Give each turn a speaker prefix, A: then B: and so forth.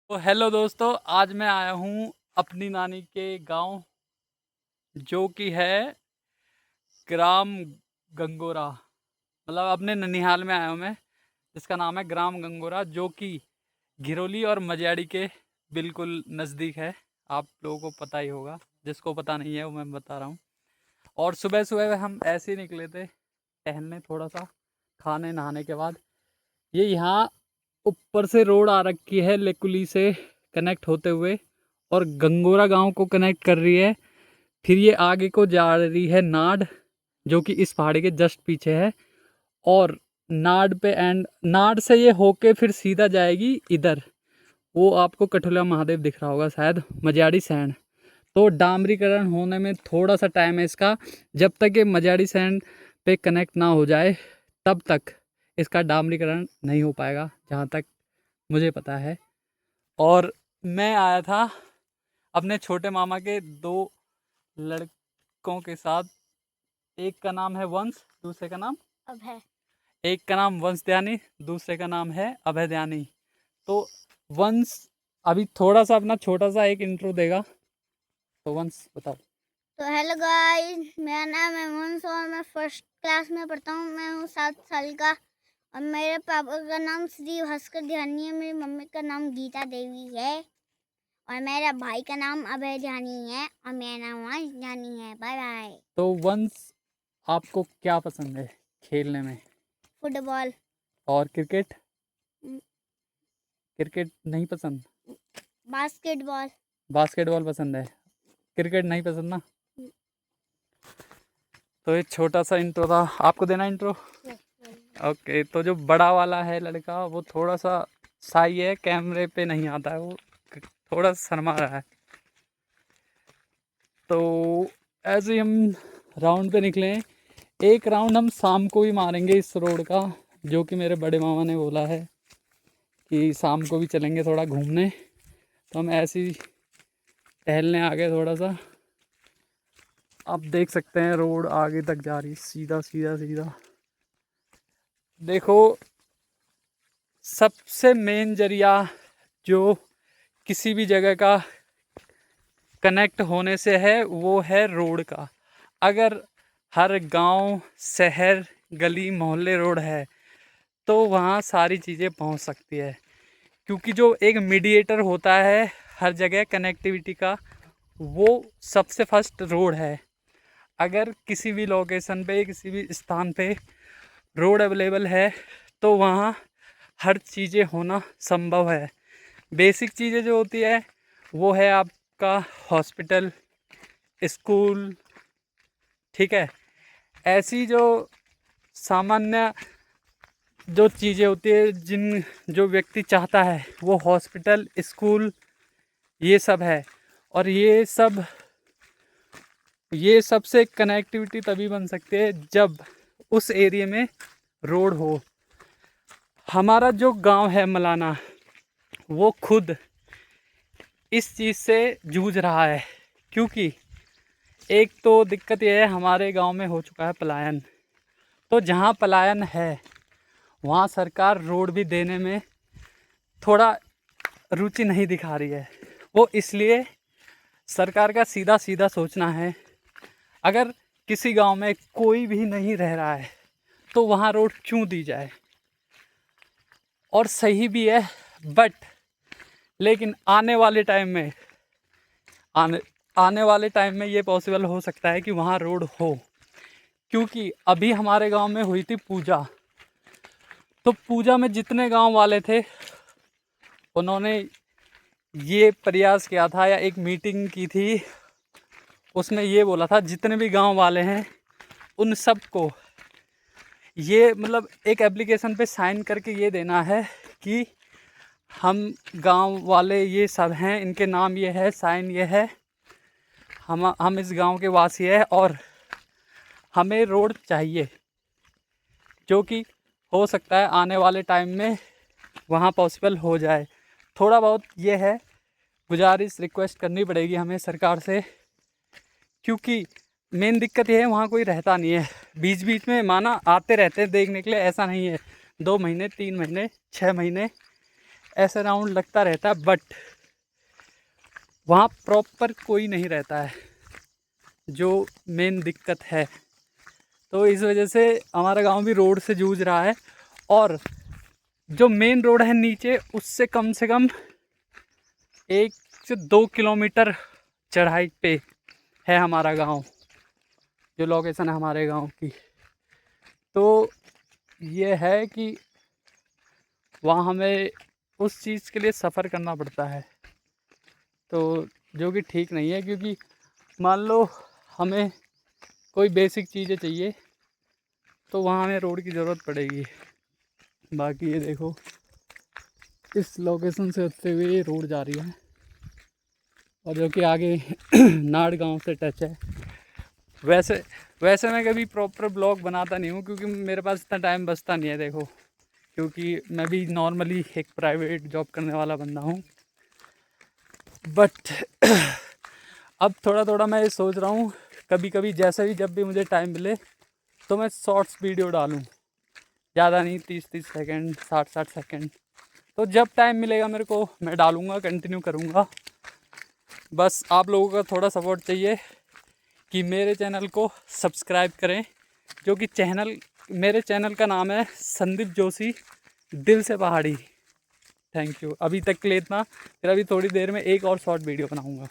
A: तो हेलो दोस्तों, आज मैं आया हूँ अपनी नानी के गांव जो कि है ग्राम गंगोरा। मतलब अपने ननिहाल में आया हूँ मैं, जिसका नाम है ग्राम गंगोरा, जो कि घिरोली और मजियाड़ी के बिल्कुल नज़दीक है। आप लोगों को पता ही होगा, जिसको पता नहीं है वो मैं बता रहा हूँ। और सुबह सुबह हम ऐसे ही निकले थे टहलने, थोड़ा सा खाने नहाने के बाद। ये यहाँ ऊपर से रोड आ रखी है लेकुली से कनेक्ट होते हुए, और गंगोरा गांव को कनेक्ट कर रही है। फिर ये आगे को जा रही है नाड, जो कि इस पहाड़ी के जस्ट पीछे है। और नाड पे एंड नाड से ये होके फिर सीधा जाएगी इधर। वो आपको कठुला महादेव दिख रहा होगा शायद, मजाड़ी सैंड। तो डामरीकरण होने में थोड़ा सा टाइम है इसका। जब तक ये मजाड़ी सैंड पे कनेक्ट ना हो जाए तब तक इसका डामरीकरण नहीं हो पाएगा, जहाँ तक मुझे पता है। और मैं आया था अपने छोटे मामा के दो लड़कों के साथ। एक का नाम है वंश, दूसरे का नाम
B: अभय।
A: एक का नाम वंश दयानी, दूसरे का नाम है अभय दयानी। तो वंश अभी थोड़ा सा अपना छोटा सा एक इंट्रो देगा। तो वंश बताओ।
B: तो हेलो गाइस, मेरा नाम है वंश और मैं फर्स्ट क्लास में पढ़ता हूँ। मैं हूँ 7 साल का और मेरे पापा का नाम श्री भास्कर ध्यानी है। मेरी मम्मी का नाम गीता देवी है और मेरे भाई का नाम अभय ध्यानी है और मेरा नाम वंश ध्यानी है। Bye bye.
A: तो वंश, आपको क्या पसंद है खेलने में?
B: फुटबॉल।
A: और क्रिकेट?
B: म,
A: क्रिकेट नहीं पसंद?
B: बास्केटबॉल।
A: बास्केटबॉल पसंद है, क्रिकेट नहीं पसंद ना?
B: म,
A: तो ये छोटा सा इंट्रो था, आपको देना इंट्रो। ओके, तो जो बड़ा वाला है लड़का वो थोड़ा सा शाई है, कैमरे पे नहीं आता है, वो थोड़ा शर्मा रहा है। तो ऐसे ही हम राउंड पे निकले हैं। एक राउंड हम शाम को भी मारेंगे इस रोड का, जो कि मेरे बड़े मामा ने बोला है कि शाम को भी चलेंगे थोड़ा घूमने। तो हम ऐसे ही टहलने आ गए थोड़ा सा। आप देख सकते हैं रोड आगे तक जा रही, सीधा सीधा सीधा। देखो, सबसे मेन जरिया जो किसी भी जगह का कनेक्ट होने से है वो है रोड का। अगर हर गांव, शहर, गली मोहल्ले रोड है तो वहाँ सारी चीज़ें पहुँच सकती है। क्योंकि जो एक मीडिएटर होता है हर जगह कनेक्टिविटी का, वो सबसे फर्स्ट रोड है। अगर किसी भी लोकेशन पे, किसी भी स्थान पे रोड अवेलेबल है तो वहाँ हर चीज़ें होना संभव है। बेसिक चीज़ें जो होती है वो है आपका हॉस्पिटल, स्कूल, ठीक है। ऐसी जो सामान्य जो चीज़ें होती है, जिन जो व्यक्ति चाहता है वो हॉस्पिटल, स्कूल, ये सब है। और ये सबसे कनेक्टिविटी तभी बन सकती है जब उस एरिया में रोड हो। हमारा जो गांव है मलाना, वो खुद इस चीज़ से जूझ रहा है। क्योंकि एक तो दिक्कत यह है, हमारे गांव में हो चुका है पलायन। तो जहां पलायन है वहां सरकार रोड भी देने में थोड़ा रुचि नहीं दिखा रही है। वो इसलिए सरकार का सीधा सीधा सोचना है, अगर किसी गांव में कोई भी नहीं रह रहा है तो वहाँ रोड क्यों दी जाए। और सही भी है, बट लेकिन आने आने वाले टाइम में ये पॉसिबल हो सकता है कि वहाँ रोड हो। क्योंकि अभी हमारे गांव में हुई थी पूजा, तो पूजा में जितने गांव वाले थे उन्होंने ये प्रयास किया था या एक मीटिंग की थी, उसमें ये बोला था जितने भी गांव वाले हैं उन सब को ये मतलब एक एप्लीकेशन पे साइन करके ये देना है कि हम गांव वाले ये सब हैं, इनके नाम ये है, साइन ये है, हम इस गांव के वासी है और हमें रोड चाहिए। जो कि हो सकता है आने वाले टाइम में वहाँ पॉसिबल हो जाए। थोड़ा बहुत ये है, गुजारिश रिक्वेस्ट करनी पड़ेगी हमें सरकार से। क्योंकि मेन दिक्कत ये है, वहाँ कोई रहता नहीं है। बीच बीच में माना आते रहते हैं देखने के लिए, ऐसा नहीं है 2 महीने, 3 महीने, 6 महीने ऐसे राउंड लगता रहता है, बट वहाँ प्रॉपर कोई नहीं रहता है, जो मेन दिक्कत है। तो इस वजह से हमारा गांव भी रोड से जूझ रहा है, और जो मेन रोड है नीचे, उससे कम से कम 1 से 2 किलोमीटर चढ़ाई पे है हमारा गांव, जो लोकेशन है हमारे गांव की। तो ये है कि वहाँ हमें उस चीज़ के लिए सफ़र करना पड़ता है, तो जो कि ठीक नहीं है, क्योंकि मान लो हमें कोई बेसिक चीज़ें चाहिए तो वहाँ हमें रोड की ज़रूरत पड़ेगी। बाकी ये देखो, इस लोकेशन से होते हुए ये रोड जा रही है, और जो कि आगे नाड़ गांव से टच है। वैसे मैं कभी प्रॉपर ब्लॉग बनाता नहीं हूँ, क्योंकि मेरे पास इतना टाइम बचता नहीं है, देखो, क्योंकि मैं भी नॉर्मली एक प्राइवेट जॉब करने वाला बंदा हूँ। बट अब थोड़ा थोड़ा मैं ये सोच रहा हूँ, कभी कभी जैसे भी जब भी मुझे टाइम मिले तो मैं शॉर्ट्स वीडियो डालूँ, ज़्यादा नहीं, 30-30 सेकेंड, 60-60 सेकेंड। तो जब टाइम मिलेगा मेरे को मैं डालूँगा, कंटिन्यू करूँगा। बस आप लोगों का थोड़ा सपोर्ट चाहिए कि मेरे चैनल को सब्सक्राइब करें, जो कि मेरे चैनल का नाम है संदीप जोशी दिल से पहाड़ी। थैंक यू, अभी तक के लिए इतना। फिर अभी थोड़ी देर में एक और शॉर्ट वीडियो बनाऊँगा।